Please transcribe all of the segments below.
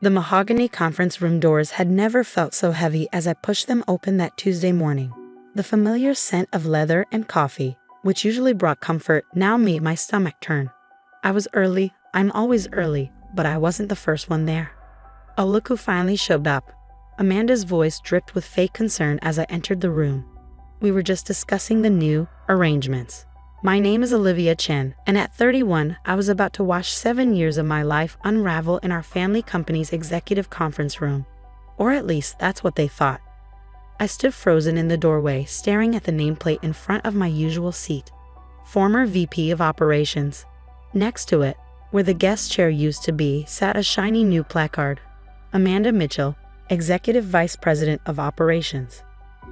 The mahogany conference room doors had never felt so heavy as I pushed them open that Tuesday morning. The familiar scent of leather and coffee, which usually brought comfort, now made my stomach turn. I was early. I'm always early, but I wasn't the first one there. Oh, look who finally showed up. Amanda's voice dripped with fake concern as I entered the room. We were just discussing the new arrangements. My name is Olivia Chen, and at 31, I was about to watch 7 years of my life unravel in our family company's executive conference room. Or at least that's what they thought. I stood frozen in the doorway, staring at the nameplate in front of my usual seat. Former VP of Operations. Next to it, where the guest chair used to be, sat a shiny new placard. Amanda Mitchell, Executive Vice President of Operations.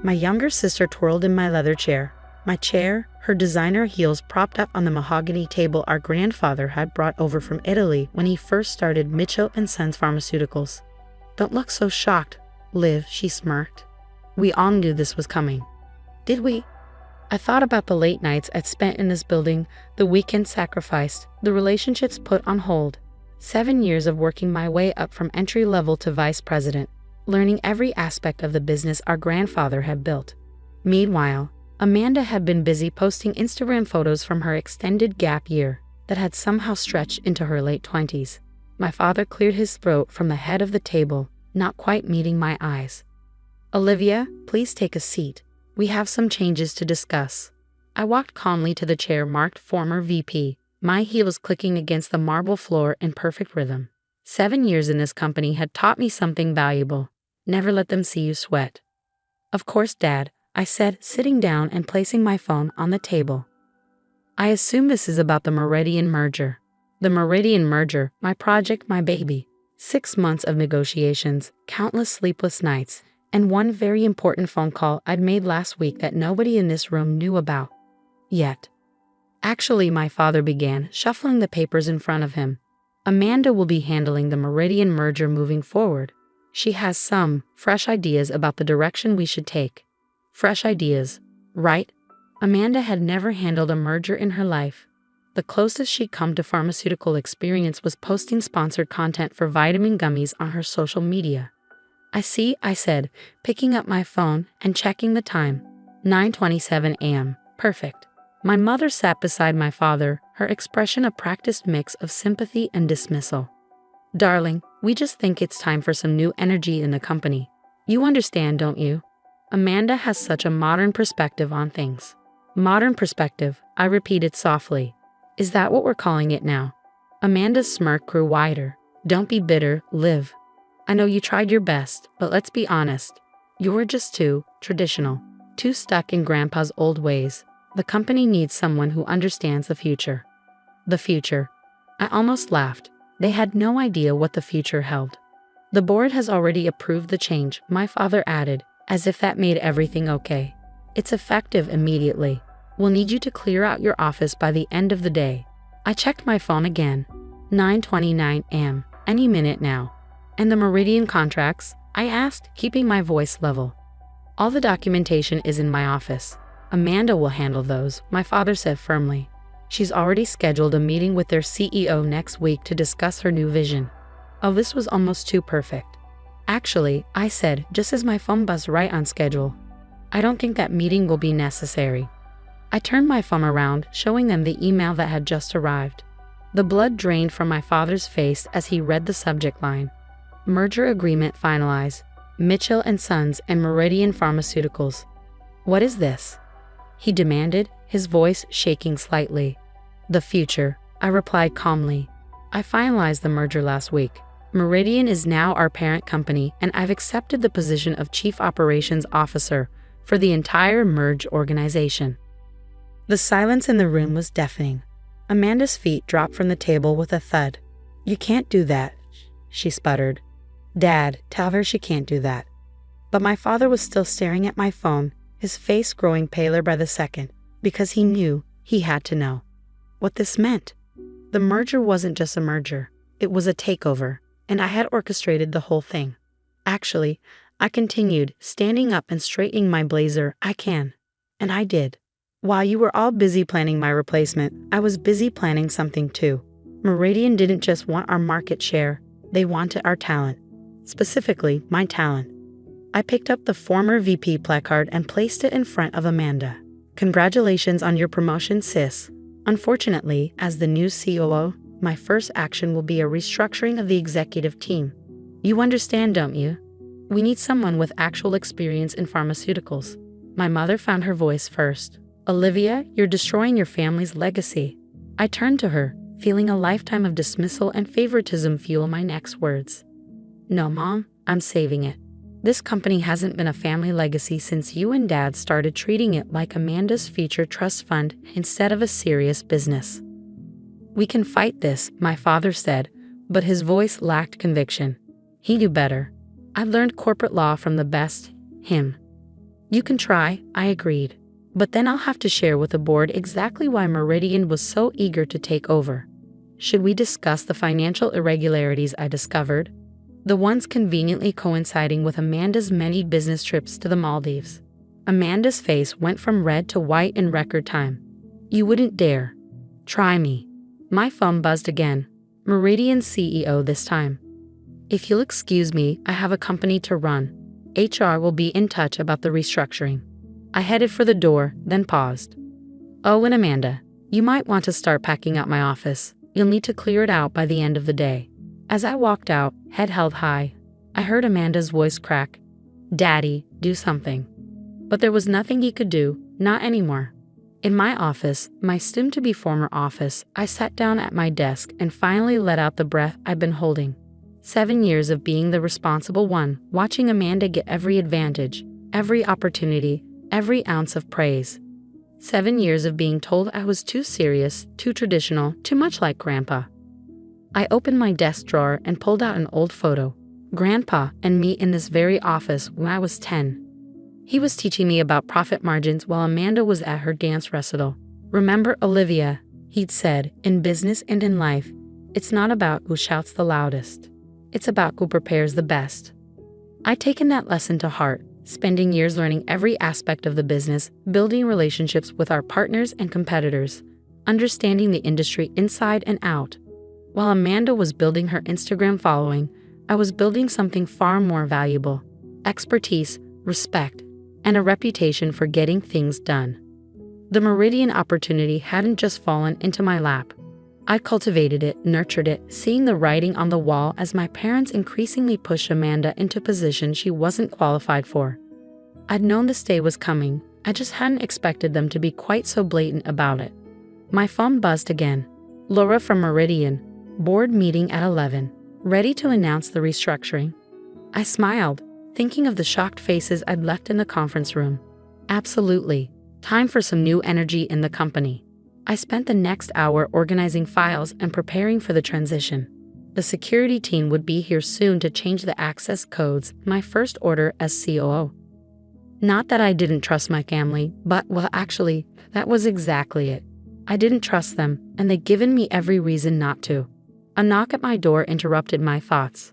My younger sister twirled in my leather chair. My chair, her designer heels propped up on the mahogany table our grandfather had brought over from Italy when he first started Mitchell & Sons Pharmaceuticals. Don't look so shocked, Liv, she smirked. We all knew this was coming. Did we? I thought about the late nights I'd spent in this building, the weekends sacrificed, the relationships put on hold. 7 years of working my way up from entry level to vice president, learning every aspect of the business our grandfather had built. Meanwhile, Amanda had been busy posting Instagram photos from her extended gap year that had somehow stretched into her late 20s. My father cleared his throat from the head of the table, not quite meeting my eyes. Olivia, please take a seat. We have some changes to discuss. I walked calmly to the chair marked former VP, my heels clicking against the marble floor in perfect rhythm. 7 years in this company had taught me something valuable. Never let them see you sweat. Of course, Dad, I said, sitting down and placing my phone on the table. I assume this is about the Meridian merger. The Meridian merger, my project, my baby. 6 months of negotiations, countless sleepless nights, and one very important phone call I'd made last week that nobody in this room knew about. Yet. Actually, my father began, shuffling the papers in front of him. Amanda will be handling the Meridian merger moving forward. She has some fresh ideas about the direction we should take. Fresh ideas, right? Amanda had never handled a merger in her life. The closest she'd come to pharmaceutical experience was posting sponsored content for vitamin gummies on her social media. I see, I said, picking up my phone and checking the time. 9:27 a.m. Perfect. My mother sat beside my father, her expression a practiced mix of sympathy and dismissal. Darling, we just think it's time for some new energy in the company. You understand, don't you? Amanda has such a modern perspective on things. Modern perspective, I repeated softly. Is that what we're calling it now? Amanda's smirk grew wider. Don't be bitter, Liv. I know you tried your best, but let's be honest. You're just too traditional, too stuck in Grandpa's old ways. The company needs someone who understands the future. The future. I almost laughed. They had no idea what the future held. The board has already approved the change, my father added, as if that made everything okay. It's effective immediately. We'll need you to clear out your office by the end of the day. I checked my phone again. 9:29 a.m. Any minute now. And the Meridian contracts? I asked, keeping my voice level. All the documentation is in my office. Amanda will handle those, my father said firmly. She's already scheduled a meeting with their CEO next week to discuss her new vision. Oh, this was almost too perfect. Actually, I said, just as my phone buzzed right on schedule. I don't think that meeting will be necessary. I turned my phone around, showing them the email that had just arrived. The blood drained from my father's face as he read the subject line. Merger agreement finalized. Mitchell & Sons and Meridian Pharmaceuticals. What is this? He demanded, his voice shaking slightly. The future, I replied calmly. I finalized the merger last week. Meridian is now our parent company, and I've accepted the position of Chief Operations Officer for the entire merged organization. The silence in the room was deafening. Amanda's feet dropped from the table with a thud. You can't do that, she sputtered. Dad, tell her she can't do that. But my father was still staring at my phone, his face growing paler by the second, because he knew he had to know what this meant. The merger wasn't just a merger, it was a takeover, and I had orchestrated the whole thing. Actually, I continued, standing up and straightening my blazer. I can. And I did. While you were all busy planning my replacement, I was busy planning something too. Meridian didn't just want our market share, They wanted our talent. Specifically, my talent. I picked up the former VP placard and placed it in front of Amanda. Congratulations on your promotion, sis. Unfortunately, as the new COO, my first action will be a restructuring of the executive team. You understand, don't you? We need someone with actual experience in pharmaceuticals. My mother found her voice first. Olivia, you're destroying your family's legacy. I turned to her, feeling a lifetime of dismissal and favoritism fuel my next words. No, Mom, I'm saving it. This company hasn't been a family legacy since you and Dad started treating it like Amanda's future trust fund instead of a serious business. We can fight this, my father said, but his voice lacked conviction. He knew better. I learned corporate law from the best, him. You can try, I agreed. But then I'll have to share with the board exactly why Meridian was so eager to take over. Should we discuss the financial irregularities I discovered? The ones conveniently coinciding with Amanda's many business trips to the Maldives. Amanda's face went from red to white in record time. You wouldn't dare. Try me. My phone buzzed again. Meridian's CEO this time. If you'll excuse me, I have a company to run. HR will be in touch about the restructuring. I headed for the door, then paused. Oh, and Amanda, you might want to start packing up my office. You'll need to clear it out by the end of the day. As I walked out, head held high, I heard Amanda's voice crack. Daddy, do something. But there was nothing he could do, not anymore. In my office, my soon-to-be former office, I sat down at my desk and finally let out the breath I'd been holding. 7 years of being the responsible one, watching Amanda get every advantage, every opportunity, every ounce of praise. 7 years of being told I was too serious, too traditional, too much like Grandpa. I opened my desk drawer and pulled out an old photo. Grandpa and me in this very office when I was 10. He was teaching me about profit margins while Amanda was at her dance recital. Remember, Olivia, he'd said, in business and in life, it's not about who shouts the loudest. It's about who prepares the best. I'd taken that lesson to heart, spending years learning every aspect of the business, building relationships with our partners and competitors, understanding the industry inside and out. While Amanda was building her Instagram following, I was building something far more valuable: expertise, respect, and a reputation for getting things done. The Meridian opportunity hadn't just fallen into my lap. I cultivated it, nurtured it, seeing the writing on the wall as my parents increasingly pushed Amanda into positions she wasn't qualified for. I'd known this day was coming, I just hadn't expected them to be quite so blatant about it. My phone buzzed again. Laura from Meridian. Board meeting at 11. Ready to announce the restructuring. I smiled, thinking of the shocked faces I'd left in the conference room. Absolutely. Time for some new energy in the company. I spent the next hour organizing files and preparing for the transition. The security team would be here soon to change the access codes, my first order as COO. Not that I didn't trust my family, but, well, actually, that was exactly it. I didn't trust them, and they'd given me every reason not to. A knock at my door interrupted my thoughts.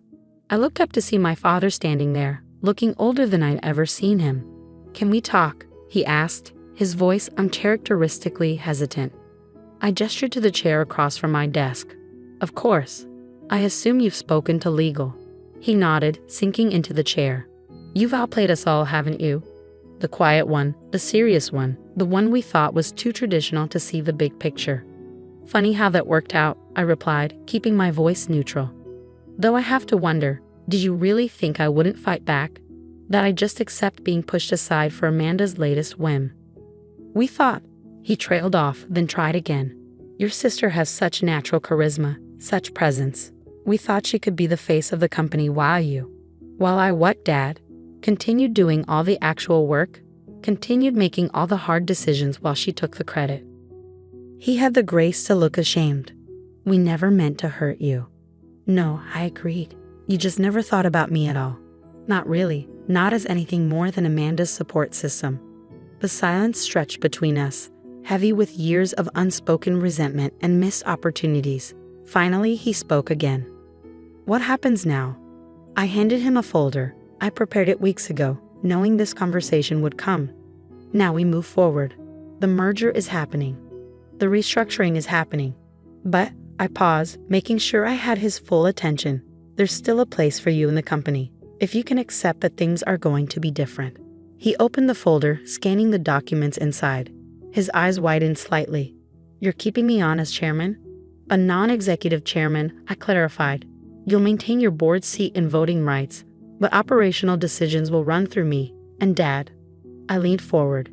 I looked up to see my father standing there, looking older than I'd ever seen him. Can we talk? He asked, his voice uncharacteristically hesitant. I gestured to the chair across from my desk. Of course. I assume you've spoken to legal. He nodded, sinking into the chair. You've outplayed us all, haven't you? The quiet one, the serious one, the one we thought was too traditional to see the big picture. Funny how that worked out, I replied, keeping my voice neutral. Though I have to wonder, did you really think I wouldn't fight back? That I'd just accept being pushed aside for Amanda's latest whim? We thought. He trailed off, then tried again. Your sister has such natural charisma, such presence. We thought she could be the face of the company while I what, Dad? Continued doing all the actual work? Continued making all the hard decisions while she took the credit. He had the grace to look ashamed. We never meant to hurt you. No, I agreed. You just never thought about me at all. Not really, not as anything more than Amanda's support system. The silence stretched between us, heavy with years of unspoken resentment and missed opportunities. Finally, he spoke again. What happens now? I handed him a folder. I prepared it weeks ago, knowing this conversation would come. Now we move forward. The merger is happening. The restructuring is happening. But, I paused, making sure I had his full attention. There's still a place for you in the company, if you can accept that things are going to be different. He opened the folder, scanning the documents inside. His eyes widened slightly. You're keeping me on as chairman? A non-executive chairman, I clarified. You'll maintain your board seat and voting rights, but operational decisions will run through me and Dad. I leaned forward.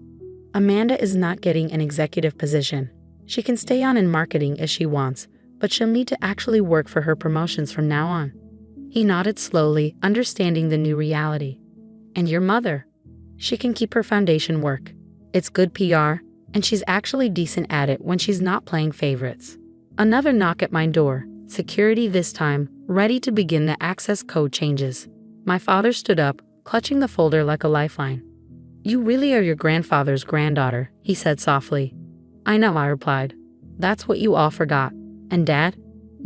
Amanda is not getting an executive position. She can stay on in marketing if she wants, but she'll need to actually work for her promotions from now on. He nodded slowly, understanding the new reality. And your mother? She can keep her foundation work. It's good PR, and she's actually decent at it when she's not playing favorites. Another knock at my door. Security this time, ready to begin the access code changes. My father stood up, clutching the folder like a lifeline. You really are your grandfather's granddaughter, he said softly. I know, I replied. That's what you all forgot. And Dad?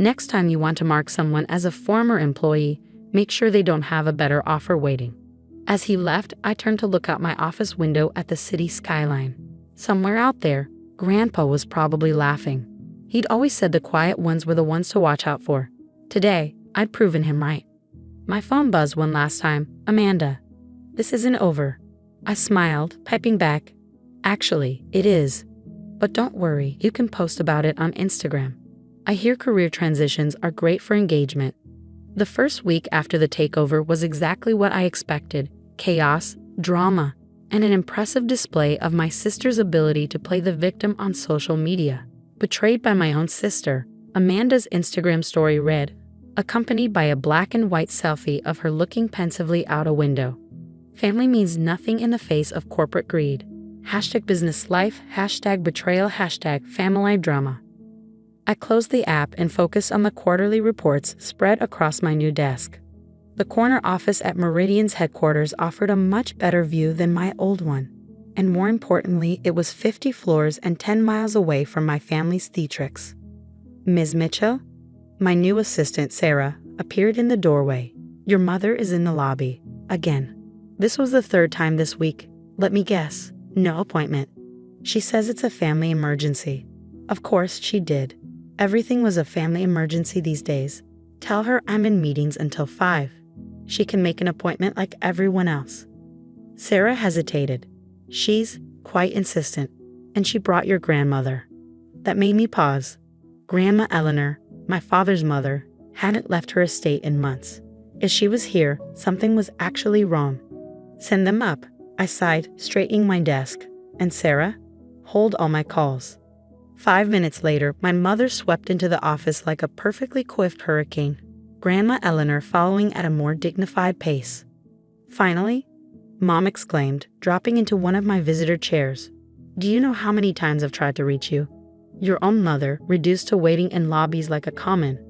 Next time you want to mark someone as a former employee, make sure they don't have a better offer waiting. As he left, I turned to look out my office window at the city skyline. Somewhere out there, Grandpa was probably laughing. He'd always said the quiet ones were the ones to watch out for. Today, I'd proven him right. My phone buzzed one last time. Amanda. This isn't over. I smiled, piping back. Actually, it is. But don't worry, you can post about it on Instagram. I hear career transitions are great for engagement. The first week after the takeover was exactly what I expected. Chaos, drama, and an impressive display of my sister's ability to play the victim on social media. Betrayed by my own sister, Amanda's Instagram story read, accompanied by a black and white selfie of her looking pensively out a window. Family means nothing in the face of corporate greed. #business life, #betrayal, #family drama. I closed the app and focused on the quarterly reports spread across my new desk. The corner office at Meridian's headquarters offered a much better view than my old one. And more importantly, it was 50 floors and 10 miles away from my family's theatrics. Ms. Mitchell? My new assistant, Sarah, appeared in the doorway. Your mother is in the lobby. Again. This was the third time this week. Let me guess. No appointment. She says it's a family emergency. Of course she did. Everything was a family emergency these days. Tell her I'm in meetings until 5. She can make an appointment like everyone else. Sarah hesitated. She's quite insistent, and she brought your grandmother. That made me pause. Grandma Eleanor, my father's mother, hadn't left her estate in months. If she was here, something was actually wrong. Send them up, I sighed, straightening my desk. And Sarah? Hold all my calls. 5 minutes later, my mother swept into the office like a perfectly coiffed hurricane, Grandma Eleanor following at a more dignified pace. Finally, Mom exclaimed, dropping into one of my visitor chairs. Do you know how many times I've tried to reach you? Your own mother, reduced to waiting in lobbies like a common.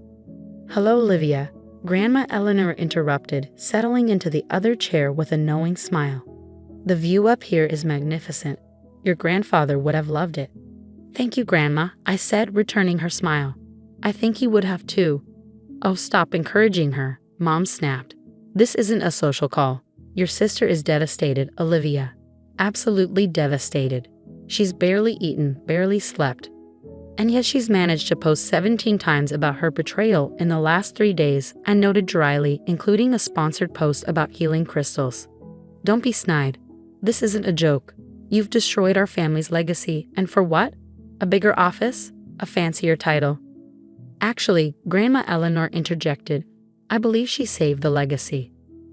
Hello, Olivia, Grandma Eleanor interrupted, settling into the other chair with a knowing smile. The view up here is magnificent. Your grandfather would have loved it. Thank you, Grandma, I said, returning her smile. I think he would have too. Oh, stop encouraging her, Mom snapped. This isn't a social call. Your sister is devastated, Olivia. Absolutely devastated. She's barely eaten, barely slept. And yet she's managed to post 17 times about her betrayal in the last 3 days, I noted dryly, including a sponsored post about healing crystals. Don't be snide. This isn't a joke. You've destroyed our family's legacy, and for what? A bigger office? A fancier title? Actually, Grandma Eleanor interjected, I believe she saved the legacy.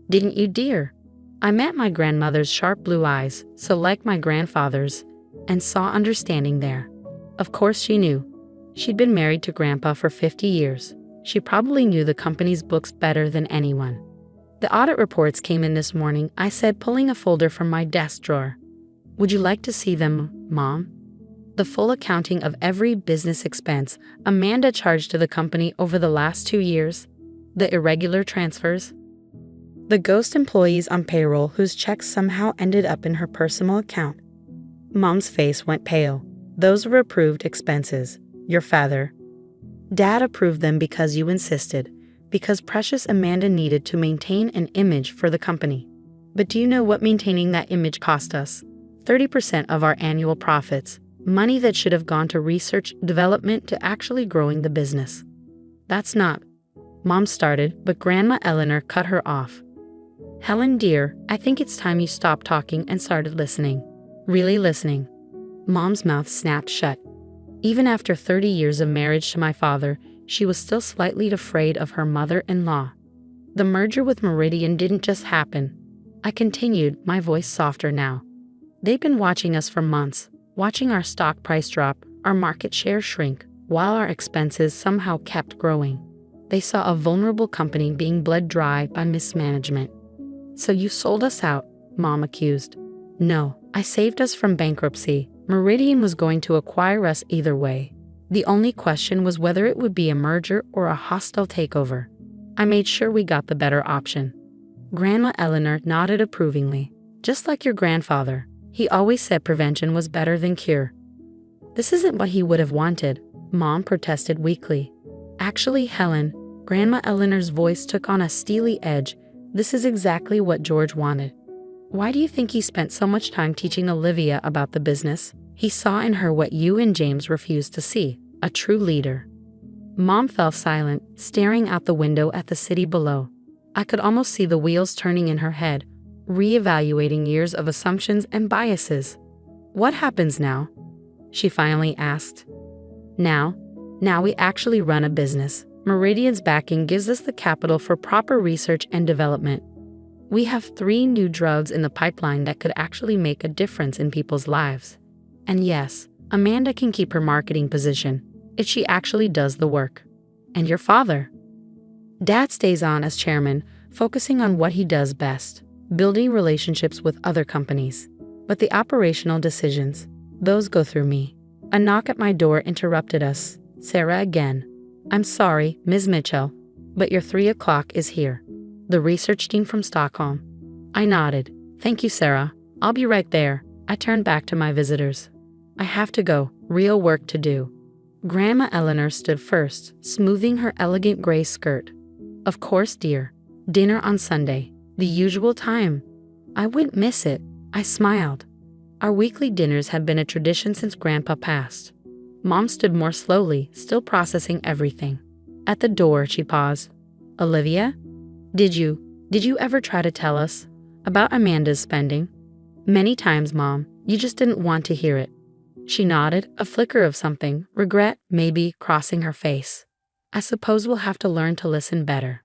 Didn't you, dear? I met my grandmother's sharp blue eyes, so like my grandfather's, and saw understanding there. Of course she knew. She'd been married to Grandpa for 50 years. She probably knew the company's books better than anyone. The audit reports came in this morning, I said, pulling a folder from my desk drawer. Would you like to see them, Mom? The full accounting of every business expense Amanda charged to the company over the last 2 years, the irregular transfers, the ghost employees on payroll whose checks somehow ended up in her personal account. Mom's face went pale. Those were approved expenses. Your father. Dad approved them because you insisted, because precious Amanda needed to maintain an image for the company. But do you know what maintaining that image cost us? 30% of our annual profits. Money that should have gone to research development to actually growing the business. That's not. Mom started, but Grandma Eleanor cut her off. Helen dear, I think it's time you stopped talking and started listening. Really listening. Mom's mouth snapped shut. Even after 30 years of marriage to my father, she was still slightly afraid of her mother-in-law. The merger with Meridian didn't just happen. I continued, my voice softer now. They've been watching us for months, watching our stock price drop, our market share shrink, while our expenses somehow kept growing. They saw a vulnerable company being bled dry by mismanagement. So you sold us out, Mom accused. No, I saved us from bankruptcy. Meridian was going to acquire us either way. The only question was whether it would be a merger or a hostile takeover. I made sure we got the better option. Grandma Eleanor nodded approvingly. Just like your grandfather, he always said prevention was better than cure. This isn't what he would have wanted, Mom protested weakly. Actually, Helen, Grandma Eleanor's voice took on a steely edge. This is exactly what George wanted. Why do you think he spent so much time teaching Olivia about the business? He saw in her what you and James refused to see, a true leader. Mom fell silent, staring out the window at the city below. I could almost see the wheels turning in her head, reevaluating years of assumptions and biases. What happens now? She finally asked. Now we actually run a business. Meridian's backing gives us the capital for proper research and development. We have 3 new drugs in the pipeline that could actually make a difference in people's lives. And yes, Amanda can keep her marketing position if she actually does the work. And your father? Dad stays on as chairman, focusing on what he does best, building relationships with other companies. But the operational decisions, those go through me. A knock at my door interrupted us. Sarah again. I'm sorry, Ms. Mitchell, but your 3 o'clock is here. The research team from Stockholm. I nodded. Thank you, Sarah. I'll be right there. I turned back to my visitors. I have to go. Real work to do. Grandma Eleanor stood first, smoothing her elegant gray skirt. Of course, dear. Dinner on Sunday. The usual time. I wouldn't miss it. I smiled. Our weekly dinners had been a tradition since Grandpa passed. Mom stood more slowly, still processing everything. At the door, she paused. Olivia? Did you ever try to tell us about Amanda's spending? Many times, Mom. You just didn't want to hear it. She nodded, a flicker of something, regret, maybe, crossing her face. I suppose we'll have to learn to listen better.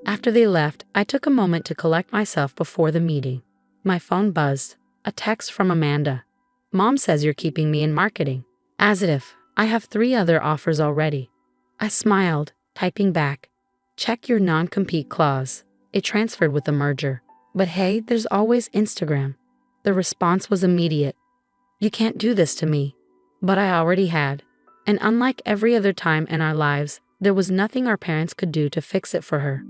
After they left, I took a moment to collect myself before the meeting. My phone buzzed. A text from Amanda. Mom says you're keeping me in marketing. As if. I have 3 other offers already. I smiled, typing back. Check your non-compete clause. It transferred with the merger. But hey, there's always Instagram. The response was immediate. You can't do this to me. But I already had. And unlike every other time in our lives, there was nothing our parents could do to fix it for her.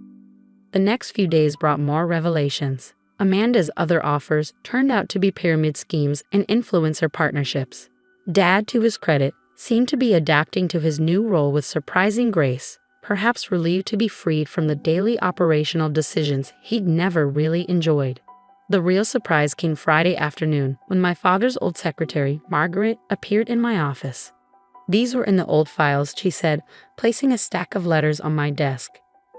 The next few days brought more revelations. Amanda's other offers turned out to be pyramid schemes and influencer partnerships. Dad, to his credit, seemed to be adapting to his new role with surprising grace, perhaps relieved to be freed from the daily operational decisions he'd never really enjoyed. The real surprise came Friday afternoon when my father's old secretary, Margaret, appeared in my office. These were in the old files, she said, placing a stack of letters on my desk.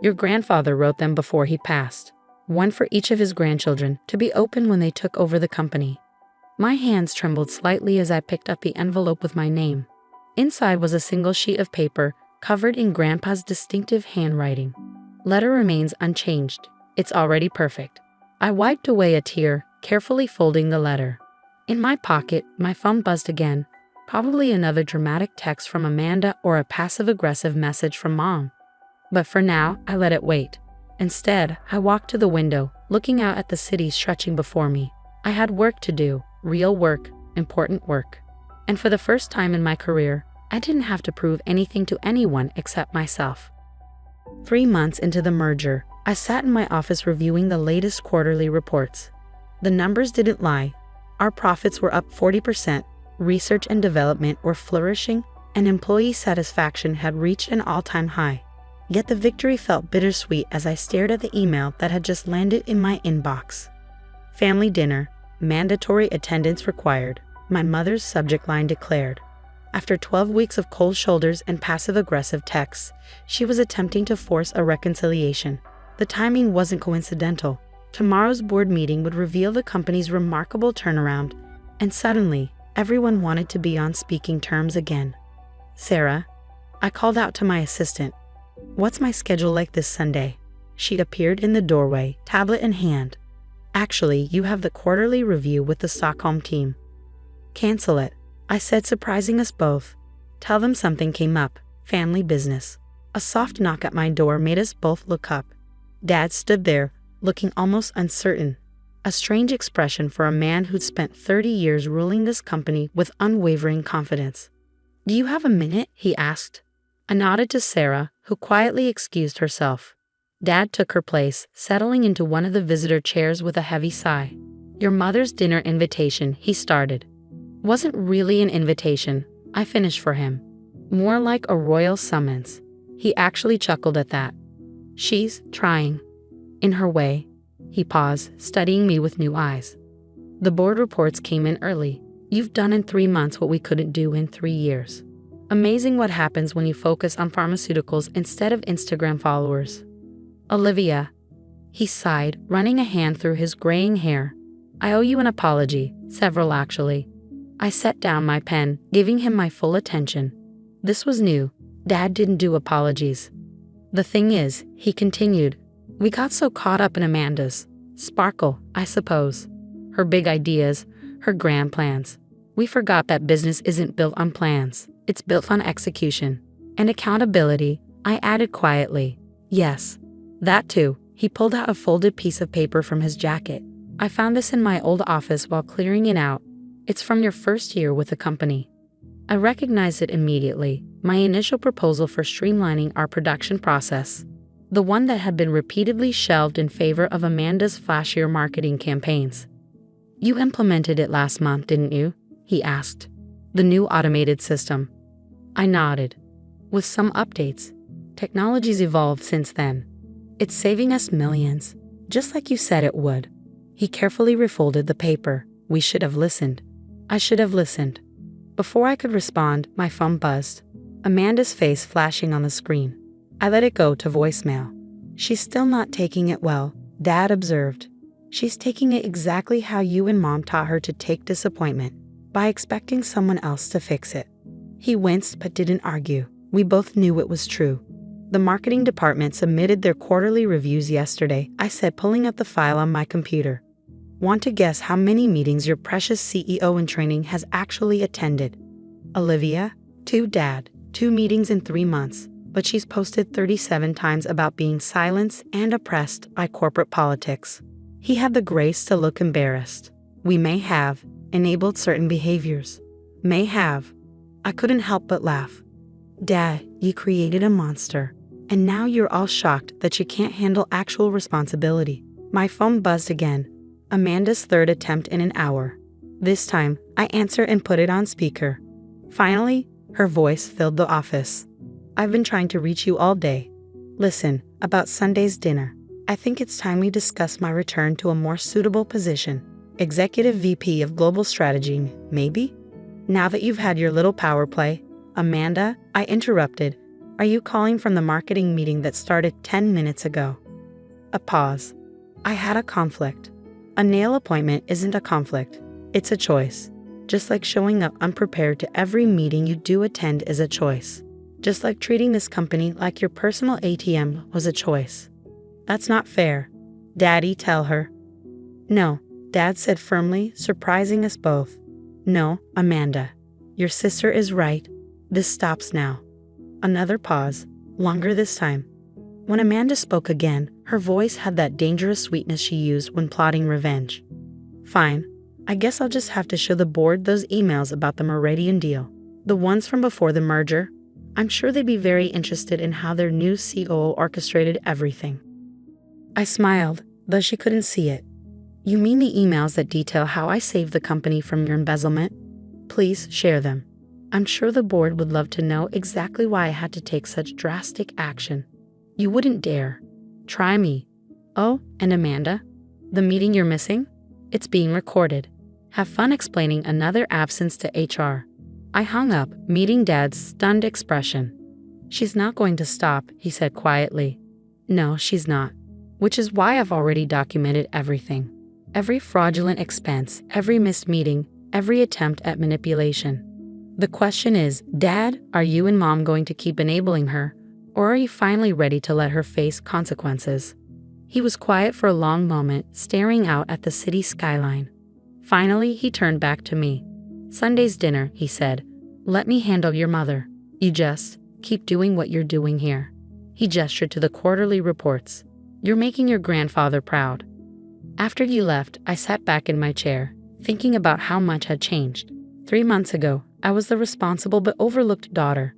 Your grandfather wrote them before he passed. One for each of his grandchildren, to be opened when they took over the company. My hands trembled slightly as I picked up the envelope with my name. Inside was a single sheet of paper, covered in Grandpa's distinctive handwriting. Letter remains unchanged. It's already perfect. I wiped away a tear, carefully folding the letter. In my pocket, my phone buzzed again. Probably another dramatic text from Amanda or a passive-aggressive message from Mom. But for now, I let it wait. Instead, I walked to the window, looking out at the city stretching before me. I had work to do, real work, important work. And for the first time in my career, I didn't have to prove anything to anyone except myself. 3 months into the merger, I sat in my office reviewing the latest quarterly reports. The numbers didn't lie. Our profits were up 40%, research and development were flourishing, and employee satisfaction had reached an all-time high. Yet the victory felt bittersweet as I stared at the email that had just landed in my inbox. Family dinner, mandatory attendance required, my mother's subject line declared. After 12 weeks of cold shoulders and passive-aggressive texts, she was attempting to force a reconciliation. The timing wasn't coincidental. Tomorrow's board meeting would reveal the company's remarkable turnaround, and suddenly, everyone wanted to be on speaking terms again. "Sarah," I called out to my assistant. "What's my schedule like this Sunday?" She appeared in the doorway, tablet in hand. "Actually, you have the quarterly review with the Stockholm team." "Cancel it," I said, surprising us both. "Tell them something came up, family business." A soft knock at my door made us both look up. Dad stood there, looking almost uncertain. A strange expression for a man who'd spent 30 years ruling this company with unwavering confidence. "Do you have a minute?" he asked. I nodded to Sarah, who quietly excused herself. Dad took her place, settling into one of the visitor chairs with a heavy sigh. "Your mother's dinner invitation," he started. "Wasn't really an invitation," I finished for him. "More like a royal summons." He actually chuckled at that. "She's trying. In her way." He paused, studying me with new eyes. "The board reports came in early. You've done in 3 months what we couldn't do in 3 years. Amazing what happens when you focus on pharmaceuticals instead of Instagram followers." "Olivia," he sighed, running a hand through his graying hair. "I owe you an apology, several actually." I set down my pen, giving him my full attention. This was new. Dad didn't do apologies. "The thing is," he continued, "we got so caught up in Amanda's sparkle, I suppose. Her big ideas, her grand plans. We forgot that business isn't built on plans, it's built on execution. And accountability," I added quietly. "Yes, that too." He pulled out a folded piece of paper from his jacket. "I found this in my old office while clearing it out. It's from your first year with the company." I recognized it immediately, my initial proposal for streamlining our production process. The one that had been repeatedly shelved in favor of Amanda's flashier marketing campaigns. "You implemented it last month, didn't you?" he asked. "The new automated system." I nodded. "With some updates. Technology's evolved since then. It's saving us millions, just like you said it would." He carefully refolded the paper. "We should have listened." I should have listened. Before I could respond, my phone buzzed. Amanda's face flashing on the screen. I let it go to voicemail. "She's still not taking it well," Dad observed. "She's taking it exactly how you and Mom taught her to take disappointment, by expecting someone else to fix it." He winced but didn't argue. We both knew it was true. "The marketing department submitted their quarterly reviews yesterday," I said, pulling up the file on my computer. "Want to guess how many meetings your precious CEO in training has actually attended?" "Olivia?" "2, Dad. 2 meetings in 3 months. But she's posted 37 times about being silenced and oppressed by corporate politics." He had the grace to look embarrassed. "We may have enabled certain behaviors." May have. I couldn't help but laugh. "Dad, you created a monster. And now you're all shocked that you can't handle actual responsibility." My phone buzzed again. Amanda's 3rd attempt in an hour. This time, I answered and put it on speaker. Finally, her voice filled the office. "I've been trying to reach you all day. Listen, about Sunday's dinner. I think it's time we discuss my return to a more suitable position. Executive VP of Global Strategy, maybe? Now that you've had your little power play." "Amanda," I interrupted, "are you calling from the marketing meeting that started 10 minutes ago?" A pause. I had a conflict. A nail appointment isn't a conflict. It's a choice. Just like showing up unprepared to every meeting you do attend is a choice. Just like treating this company like your personal ATM was a choice. "That's not fair. Daddy, tell her." "No," Dad said firmly, surprising us both. "No, Amanda. Your sister is right. This stops now." Another pause, longer this time. When Amanda spoke again, her voice had that dangerous sweetness she used when plotting revenge. "Fine. I guess I'll just have to show the board those emails about the Meridian deal. The ones from before the merger. I'm sure they'd be very interested in how their new COO orchestrated everything." I smiled, though she couldn't see it. "You mean the emails that detail how I saved the company from your embezzlement? Please share them. I'm sure the board would love to know exactly why I had to take such drastic action." "You wouldn't dare. Try me." "Oh, and Amanda? The meeting you're missing? It's being recorded. Have fun explaining another absence to HR." I hung up, meeting Dad's stunned expression. "She's not going to stop," he said quietly. "No, she's not. Which is why I've already documented everything. Every fraudulent expense, every missed meeting, every attempt at manipulation. The question is, Dad, are you and Mom going to keep enabling her, or are you finally ready to let her face consequences?" He was quiet for a long moment, staring out at the city skyline. Finally, he turned back to me. "Sunday's dinner," he said. "Let me handle your mother. You just keep doing what you're doing here." He gestured to the quarterly reports. "You're making your grandfather proud." After you left, I sat back in my chair, thinking about how much had changed. 3 months ago, I was the responsible but overlooked daughter.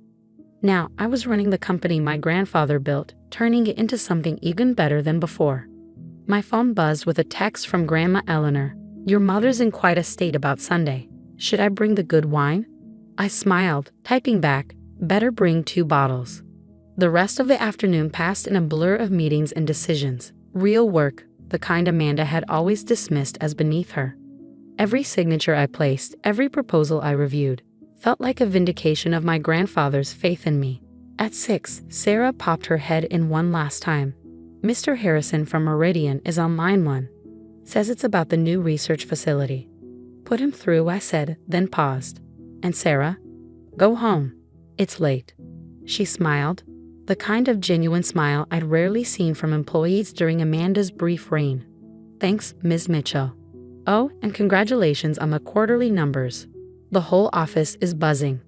Now, I was running the company my grandfather built, turning it into something even better than before. My phone buzzed with a text from Grandma Eleanor. "Your mother's in quite a state about Sunday. Should I bring the good wine?" I smiled, typing back, "Better bring 2 bottles." The rest of the afternoon passed in a blur of meetings and decisions. Real work, the kind Amanda had always dismissed as beneath her. Every signature I placed, every proposal I reviewed, felt like a vindication of my grandfather's faith in me. At 6, Sarah popped her head in one last time. "Mr. Harrison from Meridian is on line 1. Says it's about the new research facility." "Put him through," I said, then paused. "And Sarah?" "Go home. It's late." She smiled, the kind of genuine smile I'd rarely seen from employees during Amanda's brief reign. "Thanks, Ms. Mitchell. Oh, and congratulations on the quarterly numbers. The whole office is buzzing."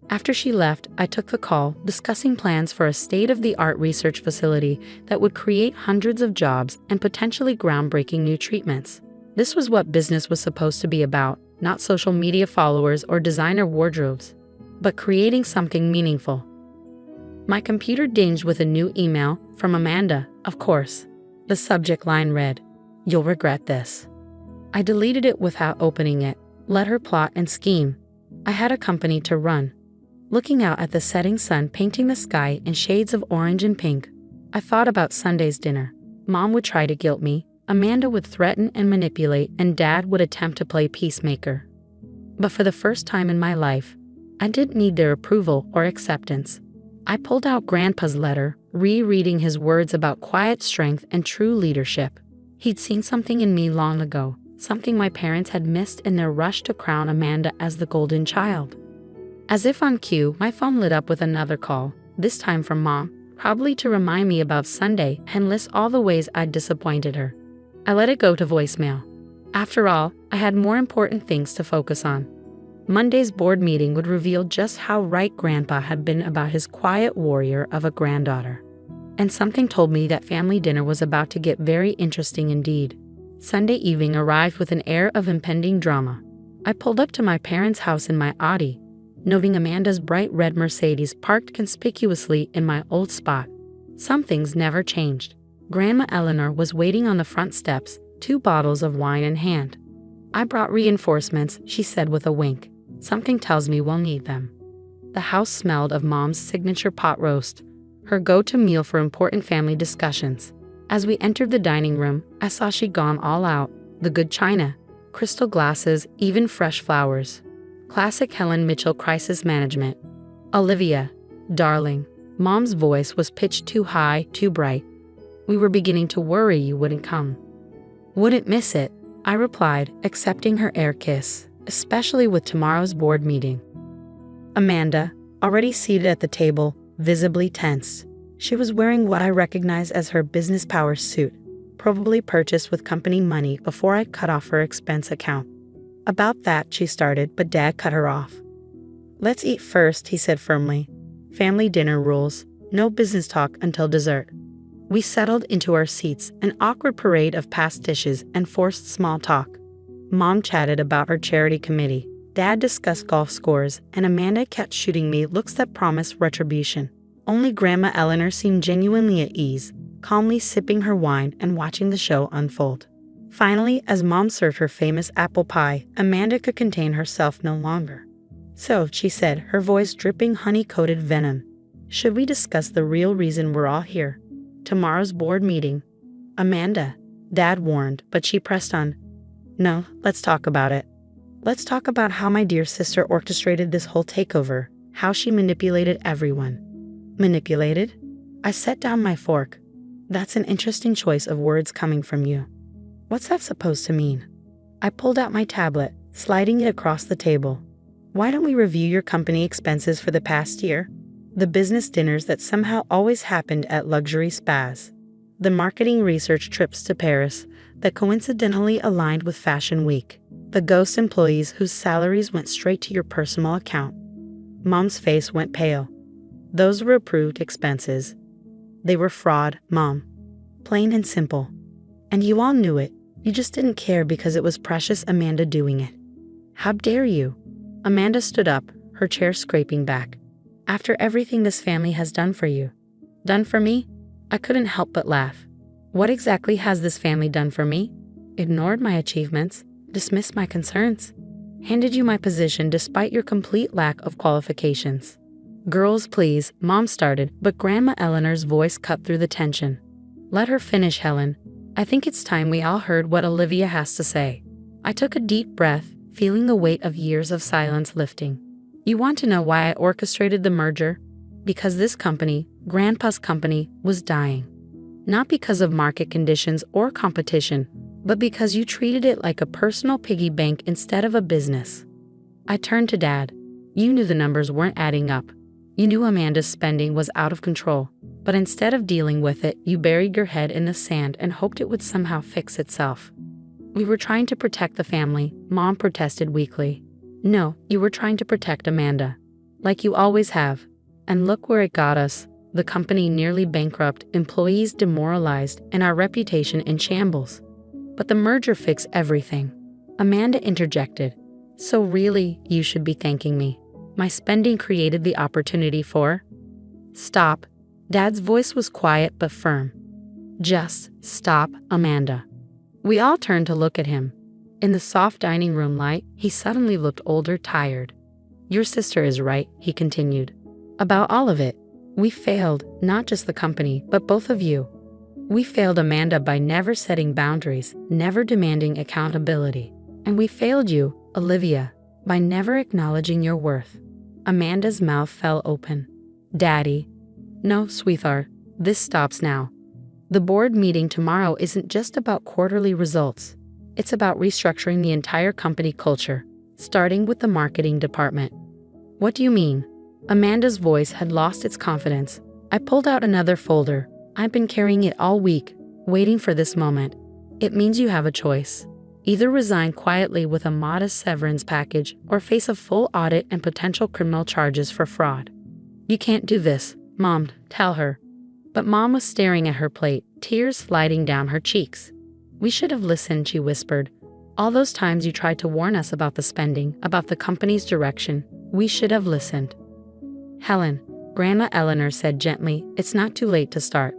After she left, I took the call, discussing plans for a state-of-the-art research facility that would create hundreds of jobs and potentially groundbreaking new treatments. This was what business was supposed to be about, not social media followers or designer wardrobes, but creating something meaningful. My computer dinged with a new email from Amanda, of course. The subject line read, "You'll regret this." I deleted it without opening it. Let her plot and scheme. I had a company to run. Looking out at the setting sun painting the sky in shades of orange and pink, I thought about Sunday's dinner. Mom would try to guilt me, Amanda would threaten and manipulate, and Dad would attempt to play peacemaker. But for the first time in my life, I didn't need their approval or acceptance. I pulled out Grandpa's letter, rereading his words about quiet strength and true leadership. He'd seen something in me long ago, something my parents had missed in their rush to crown Amanda as the golden child. As if on cue, my phone lit up with another call, this time from Mom, probably to remind me about Sunday and list all the ways I'd disappointed her. I let it go to voicemail. After all, I had more important things to focus on. Monday's board meeting would reveal just how right Grandpa had been about his quiet warrior of a granddaughter. And something told me that family dinner was about to get very interesting indeed. Sunday evening arrived with an air of impending drama. I pulled up to my parents' house in my Audi, noting Amanda's bright red Mercedes parked conspicuously in my old spot. Some things never changed. Grandma Eleanor was waiting on the front steps, 2 bottles of wine in hand. "I brought reinforcements," she said with a wink. "Something tells me we'll need them." The house smelled of Mom's signature pot roast, her go-to meal for important family discussions. As we entered the dining room, I saw she'd gone all out. The good china, crystal glasses, even fresh flowers. Classic Helen Mitchell crisis management. "Olivia, darling." Mom's voice was pitched too high, too bright. "We were beginning to worry you wouldn't come." "Wouldn't miss it," I replied, accepting her air kiss, especially with tomorrow's board meeting. Amanda, already seated at the table, visibly tense. She was wearing what I recognized as her business power suit, probably purchased with company money before I cut off her expense account. "About that," she started, but Dad cut her off. "Let's eat first," he said firmly. "Family dinner rules. No business talk until dessert." We settled into our seats, an awkward parade of past dishes and forced small talk. Mom chatted about her charity committee. Dad discussed golf scores, and Amanda kept shooting me looks that promised retribution. Only Grandma Eleanor seemed genuinely at ease, calmly sipping her wine and watching the show unfold. Finally, as Mom served her famous apple pie, Amanda could contain herself no longer. "So," she said, her voice dripping honey-coated venom, "should we discuss the real reason we're all here? Tomorrow's board meeting." "Amanda," Dad warned, but she pressed on. "No, let's talk about it." Let's talk about how my dear sister orchestrated this whole takeover, how she manipulated everyone. Manipulated? I set down my fork. That's an interesting choice of words coming from you. What's that supposed to mean? I pulled out my tablet, sliding it across the table. Why don't we review your company expenses for the past year? The business dinners that somehow always happened at luxury spas. The marketing research trips to Paris that coincidentally aligned with Fashion Week. The ghost employees whose salaries went straight to your personal account. Mom's face went pale. Those were approved expenses. They were fraud, Mom. Plain and simple. And you all knew it. You just didn't care because it was precious Amanda doing it. How dare you? Amanda stood up, her chair scraping back. After everything this family has done for you. Done for me? I couldn't help but laugh. What exactly has this family done for me? Ignored my achievements, dismissed my concerns, handed you my position despite your complete lack of qualifications. Girls, please, Mom started, but Grandma Eleanor's voice cut through the tension. Let her finish, Helen. I think it's time we all heard what Olivia has to say. I took a deep breath, feeling the weight of years of silence lifting. You want to know why I orchestrated the merger? Because this company, Grandpa's company, was dying. Not because of market conditions or competition, but because you treated it like a personal piggy bank instead of a business. I turned to Dad. You knew the numbers weren't adding up. You knew Amanda's spending was out of control, but instead of dealing with it, you buried your head in the sand and hoped it would somehow fix itself. We were trying to protect the family, Mom protested weakly. No, you were trying to protect Amanda. Like you always have. And look where it got us. The company nearly bankrupt, employees demoralized, and our reputation in shambles. But the merger fixed everything. Amanda interjected. So really, you should be thanking me. My spending created the opportunity for... Stop. Dad's voice was quiet but firm. Just stop, Amanda. We all turned to look at him. In the soft dining room light, he suddenly looked older, tired. Your sister is right, he continued. About all of it. We failed, not just the company, but both of you. We failed Amanda by never setting boundaries, never demanding accountability. And we failed you, Olivia, by never acknowledging your worth. Amanda's mouth fell open. Daddy. No, sweetheart, this stops now. The board meeting tomorrow isn't just about quarterly results. It's about restructuring the entire company culture, starting with the marketing department. What do you mean? Amanda's voice had lost its confidence. I pulled out another folder. I've been carrying it all week, waiting for this moment. It means you have a choice. Either resign quietly with a modest severance package or face a full audit and potential criminal charges for fraud. You can't do this, Mom, tell her. But Mom was staring at her plate, tears sliding down her cheeks. We should have listened, she whispered. All those times you tried to warn us about the spending, about the company's direction, we should have listened. Helen, Grandma Eleanor said gently, it's not too late to start.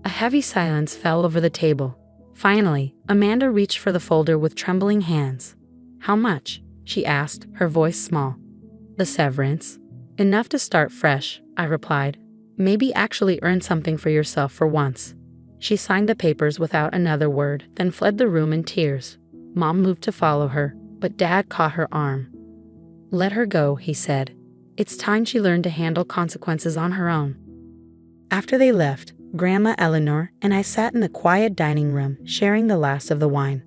A heavy silence fell over the table. Finally, Amanda reached for the folder with trembling hands. How much? She asked, her voice small. The severance. Enough to start fresh, I replied. Maybe actually earn something for yourself for once. She signed the papers without another word, then fled the room in tears. Mom moved to follow her, but Dad caught her arm. Let her go, he said. It's time she learned to handle consequences on her own. After they left, Grandma Eleanor and I sat in the quiet dining room, sharing the last of the wine.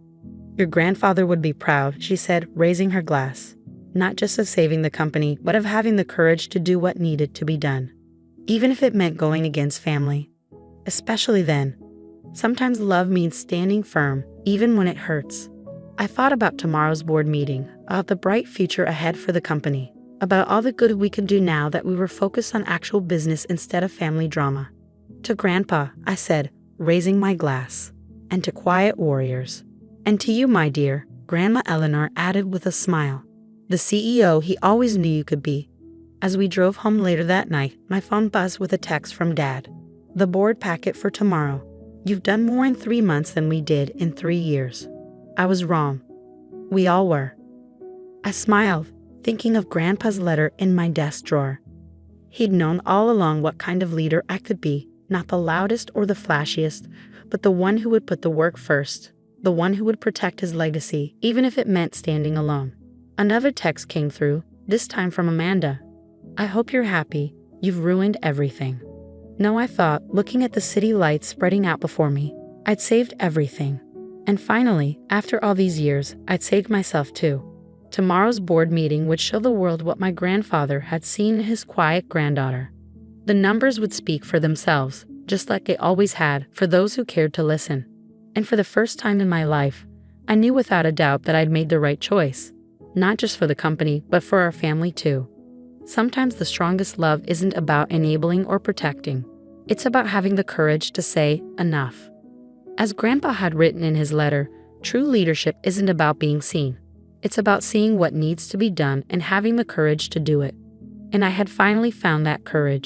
Your grandfather would be proud, she said, raising her glass. Not just of saving the company, but of having the courage to do what needed to be done. Even if it meant going against family. Especially then. Sometimes love means standing firm, even when it hurts. I thought about tomorrow's board meeting, about the bright future ahead for the company, about all the good we could do now that we were focused on actual business instead of family drama. To Grandpa, I said, raising my glass. And to quiet warriors. And to you, my dear, Grandma Eleanor added with a smile. The CEO he always knew you could be. As we drove home later that night, my phone buzzed with a text from Dad. The board packet for tomorrow. You've done more in 3 months than we did in 3 years. I was wrong. We all were. I smiled, thinking of Grandpa's letter in my desk drawer. He'd known all along what kind of leader I could be, not the loudest or the flashiest, but the one who would put the work first, the one who would protect his legacy, even if it meant standing alone. Another text came through, this time from Amanda. I hope you're happy. You've ruined everything. No, I thought, looking at the city lights spreading out before me. I'd saved everything. And finally, after all these years, I'd saved myself too. Tomorrow's board meeting would show the world what my grandfather had seen in his quiet granddaughter. The numbers would speak for themselves, just like they always had for those who cared to listen. And for the first time in my life, I knew without a doubt that I'd made the right choice. Not just for the company, but for our family too. Sometimes the strongest love isn't about enabling or protecting. It's about having the courage to say, enough. As Grandpa had written in his letter, true leadership isn't about being seen. It's about seeing what needs to be done and having the courage to do it. And I had finally found that courage.